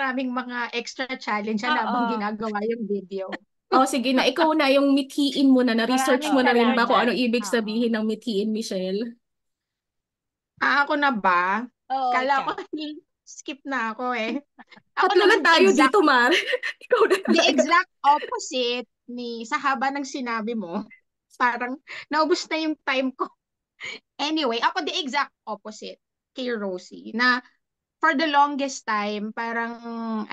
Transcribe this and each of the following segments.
maraming mga extra challenge habang Oo. ginagawa yung video. Oh, sige na. Ikaw na yung mithiin mo na. Na-research Maraming mo na rin tanong ba kung dyan. ano ibig Oo. sabihin ng mithiin, Michelle? Ako na ba? Oo, Kala ko ikaw. skip na ako eh. Ako Tatlo lang naman tayo dito, Mar. Ikaw na the tayo. exact opposite ni sa haba ng sinabi mo. Parang naubos na yung time ko. Anyway, ako the exact opposite kay Rosie na for the longest time, parang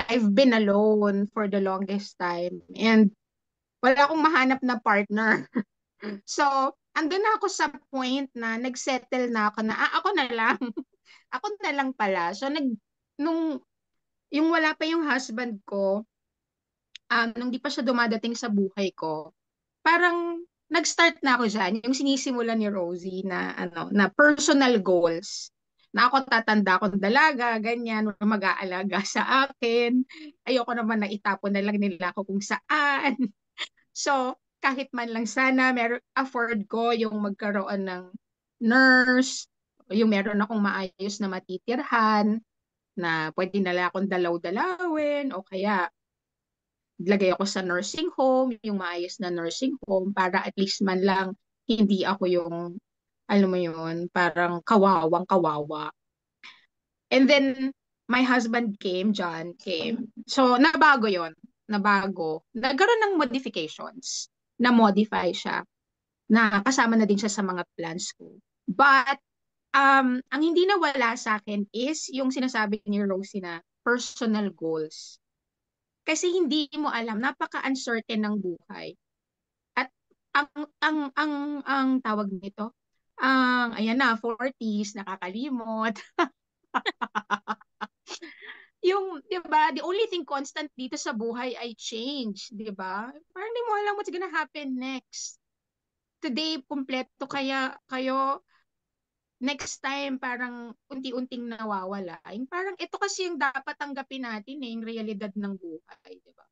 I've been alone for the longest time and wala akong mahanap na partner. So, andun na ako sa point na nagsettle na ako na ako na lang. Ako na lang pala. So, nung yung wala pa yung husband ko, nung di pa siya dumadating sa buhay ko, parang nag-start na ako dyan, yung sinisimulan ni Rosie na na personal goals. Na ako tatanda akong dalaga, ganyan, mag-aalaga sa akin. Ayoko naman na itapon na lang nila ako kung saan. So, kahit man lang sana, afford ko yung magkaroon ng nurse, yung meron akong maayos na matitirhan, na pwede nila akong dalaw-dalawin, o kaya lagay ako sa nursing home, yung maayos na nursing home, para at least man lang hindi ako yung, alam mo yun, parang kawawang kawawa. And then, my husband came, John came. So, nabago yon, nabago. Nagkaroon ng modifications. Na-modify siya. Na kasama na din siya sa mga plans ko. But, ang hindi nawala sa akin is yung sinasabi ni Rosie na personal goals. Kasi hindi mo alam, napaka-uncertain ng buhay. At ang ang tawag nito, ayan na 40s nakakalimot. Yung 'di ba, the only thing constant dito sa buhay ay change, 'di ba? Parang hindi mo alam what's gonna happen next. Today kumpleto kaya kayo, next time parang unti-unting nawawala. Yung parang ito kasi yung dapat tanggapin natin eh, yung realidad ng buhay, 'di ba?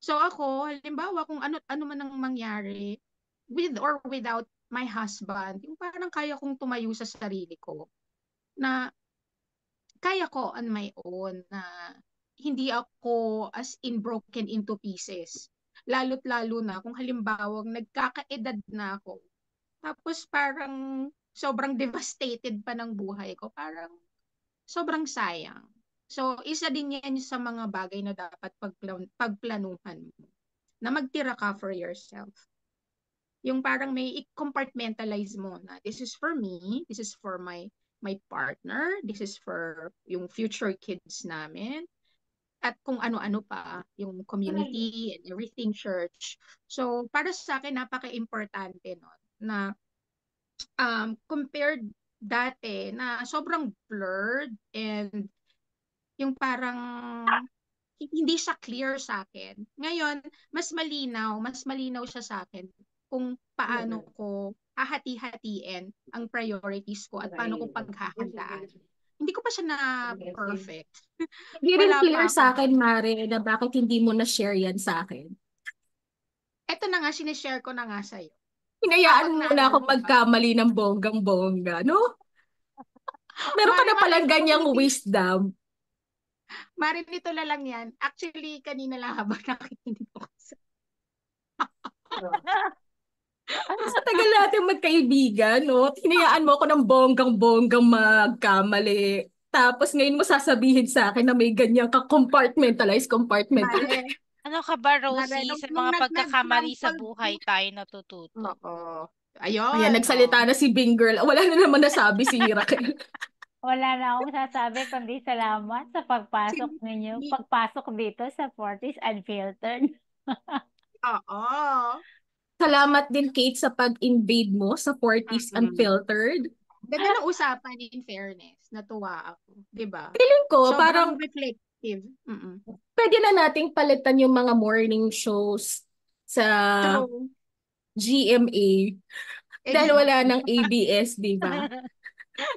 So ako, halimbawa kung ano man ang mangyari with or without my husband, yung parang kaya kong tumayo sa sarili ko na kaya ko on my own na hindi ako as in broken into pieces. Lalo't lalo na kung halimbawa nagkakaedad na ako. Tapos parang sobrang devastated pa ng buhay ko. Parang sobrang sayang. So, isa din yan sa mga bagay na dapat pagplanuhan mo. Na magtira ka for yourself. Yung parang may compartmentalize mo na this is for me, this is for my partner, this is for yung future kids namin, at kung ano-ano pa, yung community and everything, church. So, para sa akin, napaka-importante nun na compared dati na sobrang blurred and yung parang hindi siya clear sa akin. Ngayon, mas malinaw siya sa akin kung paano ko hahati-hatiin ang priorities ko at paano ko paghahandaan. Hindi ko pa siya na perfect. Hindi rin Wala clear pa ako sa akin, doon. Mare, na bakit hindi mo na-share yan sa akin. Ito na nga, sinishare ko na nga sa'yo. Hinayaan Kapag mo muna naalala akong mo ba? magkamali ng bonggang-bongga, no? Meron ka Mari, na mari, palang ganyang wisdom. mari, nito na lang yan. Actually, kanina lang habang nakikinig ako sa... Sa tagal natin magkaibigan, no? Hinayaan mo ako ng bonggang-bonggang magkamali. Tapos ngayon mo sasabihin sa akin na may ganyan ka compartmentalize. Mare, Ano ka ba, mare, Rosie? nung, Sa nung mga pagkakamali sa nag-crumpled buhay tayo natututo. oo. Ayan, Ayun, nagsalita oh. na si Bing Girl. Wala na naman nasabi si Raquel. Wala na akong sasabi kundi salamat sa pagpasok Si- ninyo. si- Pagpasok dito sa Fortis Unfiltered. Oo. Salamat din, Kate, sa pag-invade mo sa 40s Mm-mm. Unfiltered. Ganda ng usapan, in fairness. Natuwa ako. 'Di ba? Feeling ko, Sobrang parang reflective. Mm-mm. pwede na nating palitan yung mga morning shows sa True. GMA dahil wala Exactly. ng ABS, di ba?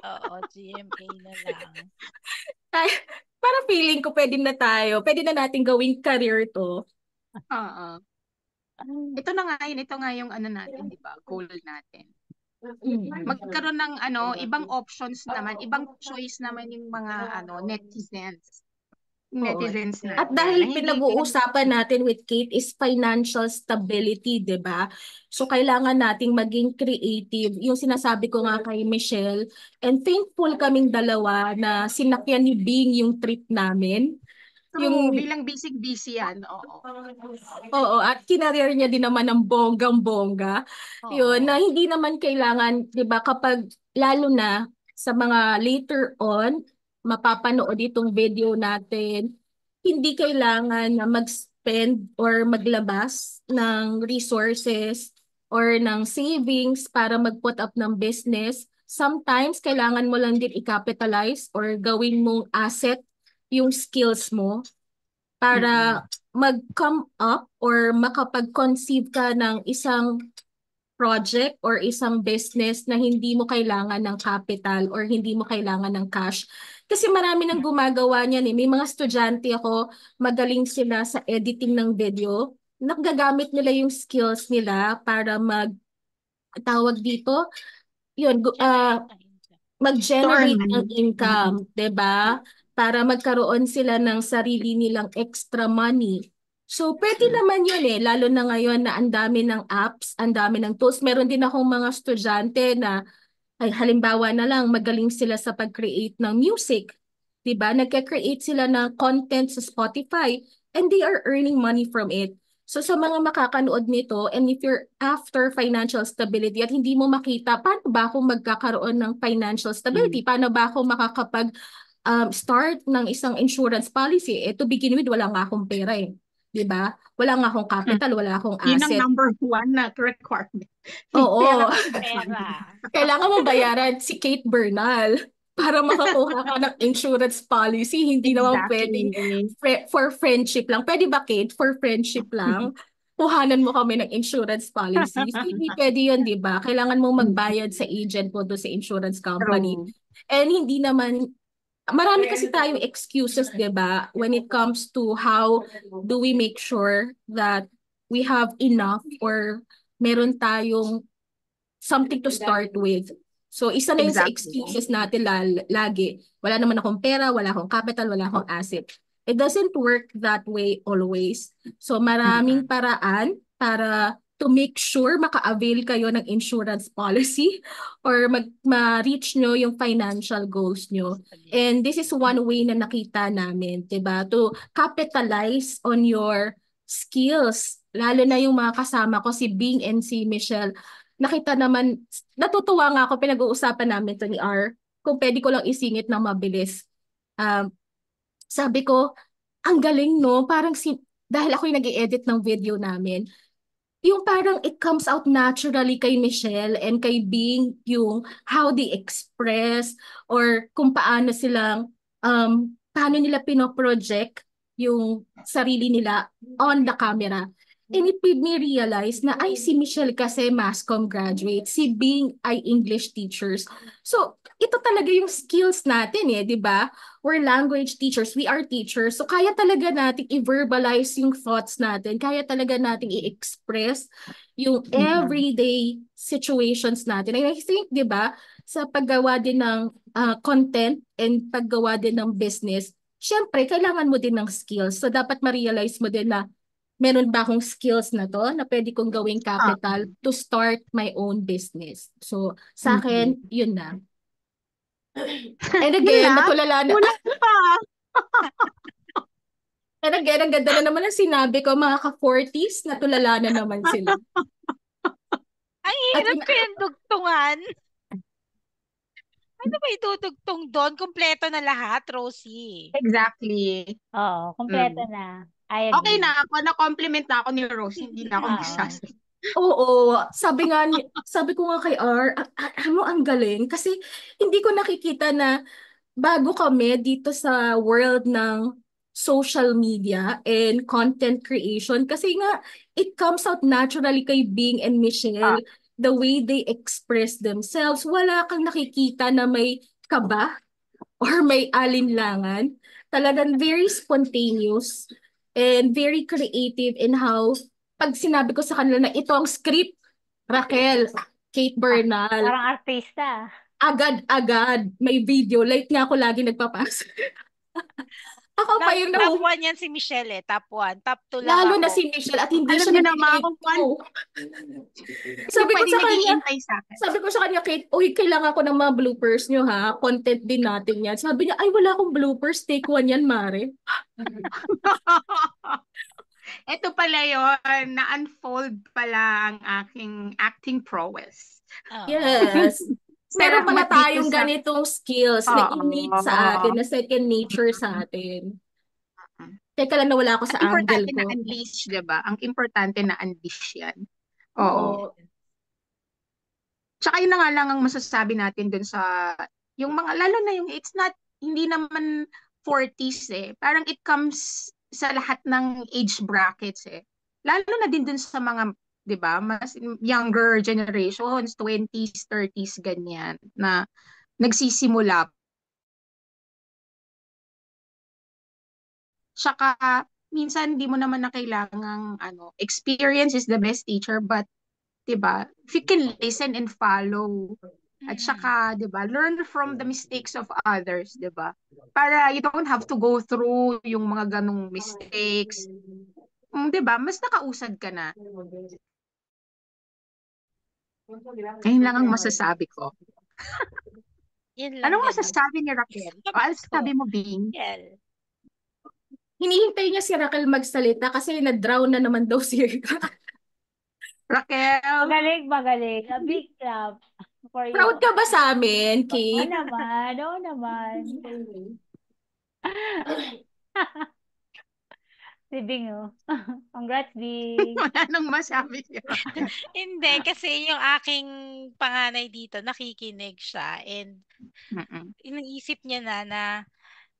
Oo, GMA na lang. Ay, parang feeling ko pwede na nating gawing career to. Oo. Ito na nga yun. Ito nga yung ano natin, 'di ba? Goal natin. Magkaroon ng ibang options naman, ibang choice naman yung mga netizens Oo. netizens At natin na dahil hindi pinag-uusapan natin with Kate is financial stability, 'di ba? So kailangan nating maging creative. Yung sinasabi ko nga kay Michelle, and thankful kaming dalawa na sinakyan ni Bing yung trip namin. true, Yung bilang busy yan. Oo. Oo, at kinareer niya din naman ng bonggang-bongga. Yun, na Oo. hindi naman kailangan, 'di ba, kapag lalo na sa mga later on, mapapanood itong video natin, hindi kailangan na mag-spend or maglabas ng resources or ng savings para mag-put up ng business. Sometimes, kailangan mo lang din i-capitalize or gawin mong asset yung skills mo para mag-come up or makapag-conceive ka ng isang project or isang business na hindi mo kailangan ng capital or hindi mo kailangan ng cash. Kasi marami nang gumagawa niyan eh. May mga estudyante ako, magaling sila sa editing ng video. Nagagamit nila yung skills nila para tawag dito, yun, Generate ng income. mag-generate Earn. ng income, 'di ba? Para magkaroon sila ng sarili nilang extra money. So, pwede naman yun eh, lalo na ngayon na ang dami ng apps, ang dami ng tools. Meron din akong mga estudyante na, ay halimbawa na lang, magaling sila sa pag-create ng music. 'Di ba? Nagka-create sila ng content sa Spotify and they are earning money from it. So sa mga makakanood nito, and if you're after financial stability at hindi mo makita, paano ba ako magkakaroon ng financial stability? Paano ba ako makakapag start ng isang insurance policy? To begin with, wala nga akong pera eh. 'Di ba? Wala nga akong capital, wala akong Yun ang asset. number one na requirement. Oo. Pera. Kailangan mo bayaran si Kate Bernal para makakuha ka ng insurance policy. Hindi naman pwedeng Exactly. for friendship lang. Pwede ba, Kate? For friendship lang? Kuhanan mo kami ng insurance policy. So, hindi pwede yun, di ba? Kailangan mong magbayad sa agent mo doon sa insurance company. True. And hindi naman, marami kasi tayong excuses, di ba? When it comes to how do we make sure that we have enough or meron tayong something to start with. So, isa na yun sa Exactly. excuses natin lagi. Wala naman akong pera, wala akong capital, wala akong asset. It doesn't work that way always. So, maraming paraan para to make sure maka-avail kayo ng insurance policy or ma-reach nyo yung financial goals nyo. And this is one way na nakita namin, 'di ba? To capitalize on your skills. Lalo na yung mga kasama ko, si Bing and si Michelle, nakita naman, natutuwa nga ako, pinag-uusapan namin to ni R, kung pwede ko lang isingit ng mabilis. Um, Sabi ko, ang galing no, parang dahil ako yung nag-i-edit ng video namin, yung parang it comes out naturally kay Michelle and kay Bing, yung how they express or kung paano nila pinoproject yung sarili nila on the camera. And it made me realize na ay si Michelle kasi mass comm graduate, si Bing ay English teachers. So ito talaga yung skills natin eh, di ba? We're language teachers, we are teachers. So kaya talaga natin i-verbalize yung thoughts natin, kaya talaga natin i-express yung everyday situations natin. And I think, di ba, sa paggawa din ng content and paggawa din ng business, syempre, kailangan mo din ng skills. So dapat ma-realize mo din na meron ba akong skills na to na pwede kong gawing capital to start my own business. So sa akin, yun na. And again, natulala na. Wala pa. And again, ang ganda na naman ang sinabi ko, mga ka-40s, natulala na naman sila. Ang At hirap pinagdugtungan. Ano ba idudugtong doon? Kompleto na lahat, Rosie. Exactly. Oo, kompleto na. I Okay agree. na ako, na-compliment na ako ni Rose, hindi na ako Oo. magsasabi. Oo, sabi ko nga kay R, ano ang galing kasi hindi ko nakikita na bago kami dito sa world ng social media and content creation kasi nga it comes out naturally kay Bing and Michelle, the way they express themselves. Wala kang nakikita na may kaba or may alinlangan. Talagang very spontaneous and very creative in how pag sinabi ko sa kanila na ito ang script, Raquel, Kate Bernal, Parang artista. agad-agad may video. Late nga ako lagi nagpapasa. Ako pa Top, yung top 1 yan si Michelle eh. Top 1. Top 2 lang lalo na ako. si Michelle at hindi Alam siya niyo naman nag-relate kung to. hindi Sabi ko pwede sa kanya, nag-iintay sa akin. sabi ko sa kanya, Kate, uy, kailangan ko ng mga bloopers nyo ha. Content din natin yan. Sabi niya, ay, wala akong bloopers. Take one yan, Mare. Ito pala yon na-unfold pala ang aking acting prowess. Oo. Yes. Meron pala Salamat dito tayong sa... ganitong skills na innate sa atin, Oo. na second nature sa atin. Teka lang, nawala ako Ang sa angle importante na ko. unleash, di ba? Ang importante na unleash yan. Oo. Oo. Tsaka yun na nga lang ang masasabi natin dun sa, yung mga, lalo na yung, it's not, hindi naman 40s eh. Parang it comes sa lahat ng age brackets eh. Lalo na din dun sa mga, di ba, mas younger generations, 20s, 30s, ganyan, na nagsisimula. Tsaka, minsan di mo naman na kailangang, experience is the best teacher, but 'di ba? If you can listen and follow at Mm. saka 'di ba, learn from the mistakes of others, 'di ba? Para you don't have to go through yung mga ganong mistakes. 'Di ba? Mas nakausad ka na. Ayun lang ang masasabi ko. Yun lang Anong din ang masasabi ni Raquel? O sabi ko. sabi mo, Bing? Michelle. Hinihintay niya si Raquel magsalita kasi na-drown na naman daw si Raquel? Magaling, magaling. A big clap for you. Proud ka ba sa amin, Oo Kate? naman, oo naman. Si Bing, oh. Congrats, Bing. Wala nang masabi si Raquel. Hindi, kasi yung aking panganay dito, nakikinig siya. And Mm-mm. iniisip niya na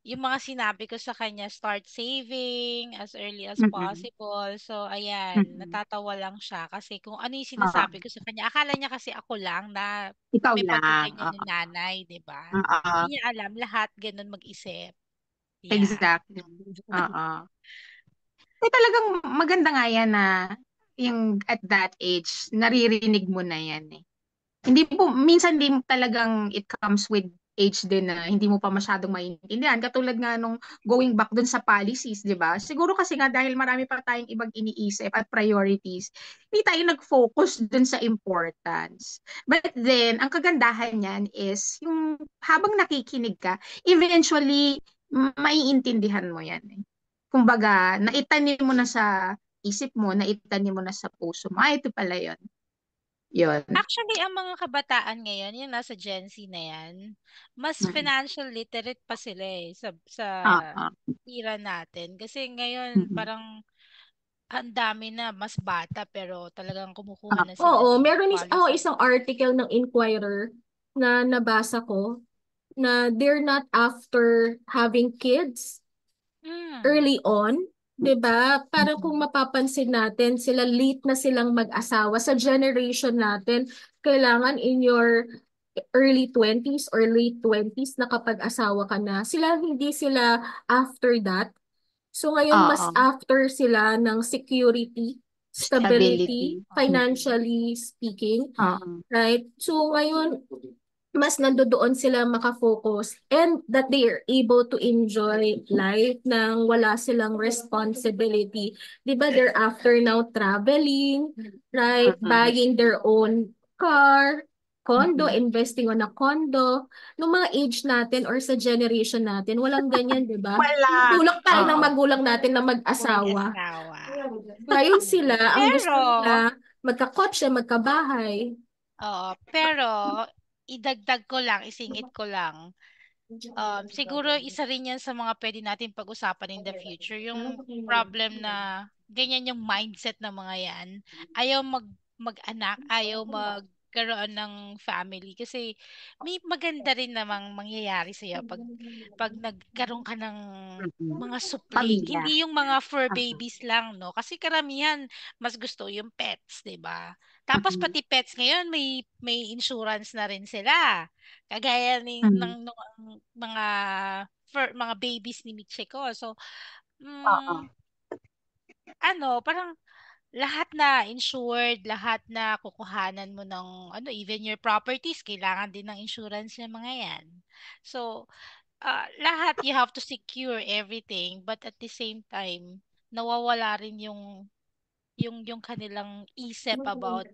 yung mga sinabi ko sa kanya, start saving as early as Mm-mm. possible. So, ayan, Mm-mm. natatawa lang siya kasi kung ano yung Oo. sinasabi ko sa kanya. Akala niya kasi ako lang na Ikaw may lang. pagkaganyan Oo. yung nanay, di ba? Oo. Hindi niya alam, lahat ganun mag-isip. Yeah. Exactly. Oo. Eh, talagang maganda nga yan na yung at that age, naririnig mo na yan eh. Hindi po, minsan din talagang it comes with age din na hindi mo pa masyadong maintindihan. Katulad nga nung going back dun sa policies, di ba? Siguro kasi nga dahil marami pa tayong ibang iniisip at priorities, hindi tayo nag-focus dun sa importance. But then, ang kagandahan niyan is yung habang nakikinig ka, eventually, maiintindihan mo yan eh. Kumbaga, naitanim mo na sa isip mo, naitanim mo na sa puso mo. Ito pala yun. Yun. Actually, ang mga kabataan ngayon, yung nasa Gen Z na yan, mas Mm. financial literate pa sila eh, sa Ah. era natin. Kasi ngayon, Mm. parang ang dami na mas bata pero talagang kumukuha na sila Oo, ng meron ako policy. isang article ng Inquirer na nabasa ko na they're not after having kids Mm. early on, 'di ba? Para kung Mm. mapapansin natin, sila late na silang mag-asawa sa generation natin. Kailangan in your early 20s or late 20s nakapag-asawa ka na. Hindi sila after that. So ngayon mas Oo. after sila ng security, stability, Stability. Mm. financially speaking, Oo. right? So ngayon mas nandoon sila makafocus and that they are able to enjoy life nang wala silang responsibility. 'Di ba they're after now traveling, right? Mm. Buying their own car, condo, Mm. investing on a condo. Nung mga age natin or sa generation natin, walang ganyan, 'di ba? Wala. Tulak tayo ng Oo. magulang natin na May mag-asawa. asawa. Ngayon Mm. sila, ang gusto Pero, nila, magkakotse, magkabahay. oo, pero idagdag ko lang, isingit ko lang. Siguro isa rin yan sa mga pwede natin pag-usapan in the future. Yung problem na ganyan yung mindset ng mga yan. Ayaw mag-anak, ayaw magkaroon ng family. Kasi may maganda rin namang mangyayari sa'yo pag nagkaroon ka ng Mm. mga supling. Pamilya. Hindi yung mga fur Oo. babies lang, no? Kasi karamihan, mas gusto yung pets, 'di ba? Tapos Mm. pati pets ngayon, may insurance na rin sila. Kagaya Mm. ng mga mga babies ni Michiko. So, Oo. parang lahat na insured, lahat na kukuhanan mo ng even your properties, kailangan din ng insurance ng mga yan. So, lahat you have to secure everything, but at the same time, nawawala rin yung kanilang isip about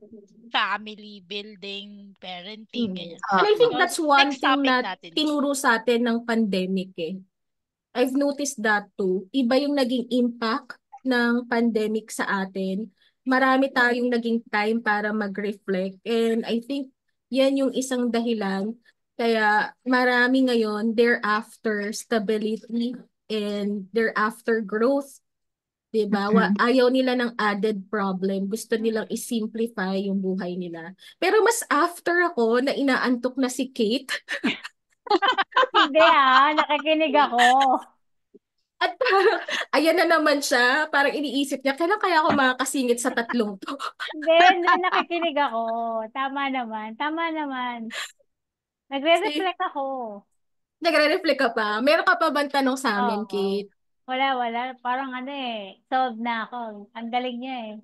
family building, parenting, ganyan. And I think So, that's one next thing topic na natin. tinuro sa atin ng pandemic eh. I've noticed that too. Iba yung naging impact ng pandemic sa atin. Marami tayong naging time para mag-reflect. And I think yan yung isang dahilan. Kaya marami ngayon, they're after stability and they're after growth. Diba? Ayaw nila ng added problem. Gusto nilang i-simplify yung buhay nila. Pero mas after ako na inaantok na si Kate. Hindi nakikinig ako. At parang, ayan na naman siya. Parang iniisip niya, kailan kaya ako makakasingit sa tatlong to? Hindi, nakikinig ako. Tama naman. Nagre-reflect ako. Nagre-reflect ka pa. Meron ka pa bang tanong sa amin, Oo. Kate? Wala. Parang solved na ako. Ang galing niya eh.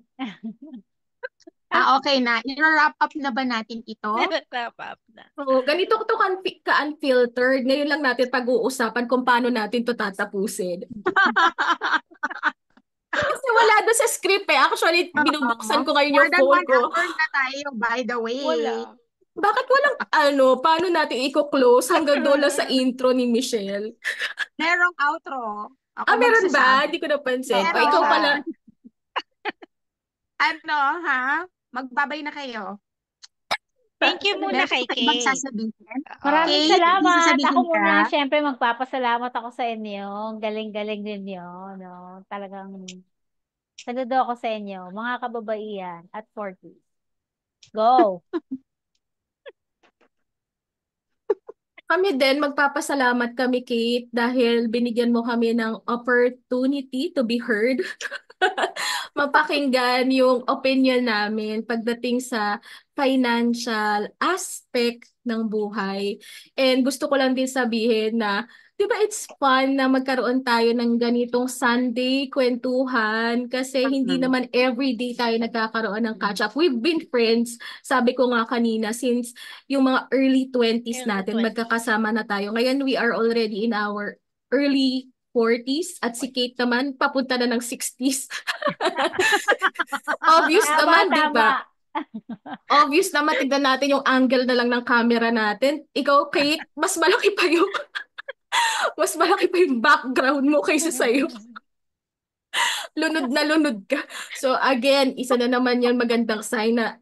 Okay na. I-wrap up na ba natin ito? Wrap up na. Oo, ganito to ka-unfiltered. Ngayon lang natin pag-uusapan kung paano natin to tatapusin. Kasi wala doon sa script eh. Actually, binubuksan ko ngayon More yung than phone 1 ko. hour na tayo, by the way. Wala. Bakit walang paano natin i-close hanggang doon lang sa intro ni Michelle? Merong outro. Ako Meron ba? magsasabi. Hindi ko napansin. O, Meron. ikaw pala. Magbabay na kayo. Thank you muna Meron kay ka ibang Kate. sasabihin? Maraming Kate, may salamat. sasabihin Ako ka? muna, syempre magpapasalamat ako sa inyo. Galing-galing ninyo, no? Talagang saludo ako sa inyo, mga kababaihan at 40. Go! Kami din, magpapasalamat kami, Kate, dahil binigyan mo kami ng opportunity to be heard. Mapakinggan yung opinion namin pagdating sa financial aspect ng buhay. And gusto ko lang din sabihin na, di ba it's fun na magkaroon tayo ng ganitong Sunday kwentuhan kasi hindi naman everyday tayo nagkakaroon ng catch-up. We've been friends, sabi ko nga kanina, since yung mga early 20s Early natin, 20s. magkakasama na tayo. Ngayon, we are already in our early 40s at si Kate naman papunta na ng 60s. Obvious naman, di ba? Obvious naman, tignan natin yung angle na lang ng camera natin. Ikaw, Kate, mas malaki pa yung background mo kaysa sa'yo. Lunod na lunod ka. So again, isa na naman yung magandang sign na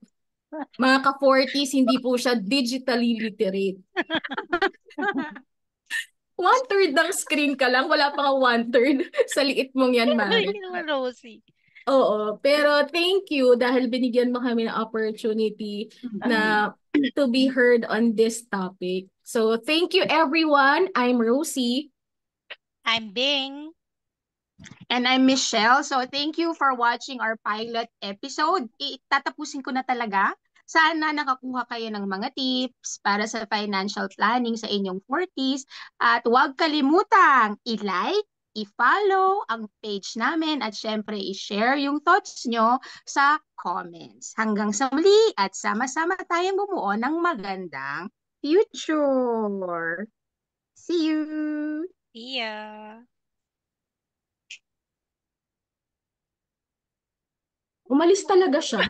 mga ka-40s, hindi po siya digitally literate. 1/3 ng screen ka lang, wala pa nga 1/3 sa liit mong yan, Mare. Hindi naman Rosie. Oo, pero thank you dahil binigyan mo kami ng opportunity na to be heard on this topic. So thank you everyone. I'm Rosie. I'm Bing. And I'm Michelle. So thank you for watching our pilot episode. Tatapusin ko na talaga. Sana nakakuha kayo ng mga tips para sa financial planning sa inyong 40s. At huwag kalimutang i-like, i-follow ang page namin at syempre i-share yung thoughts nyo sa comments. Hanggang sa muli at sama-sama tayong bumuo ng magandang future. See you! See ya. Umalis talaga siya.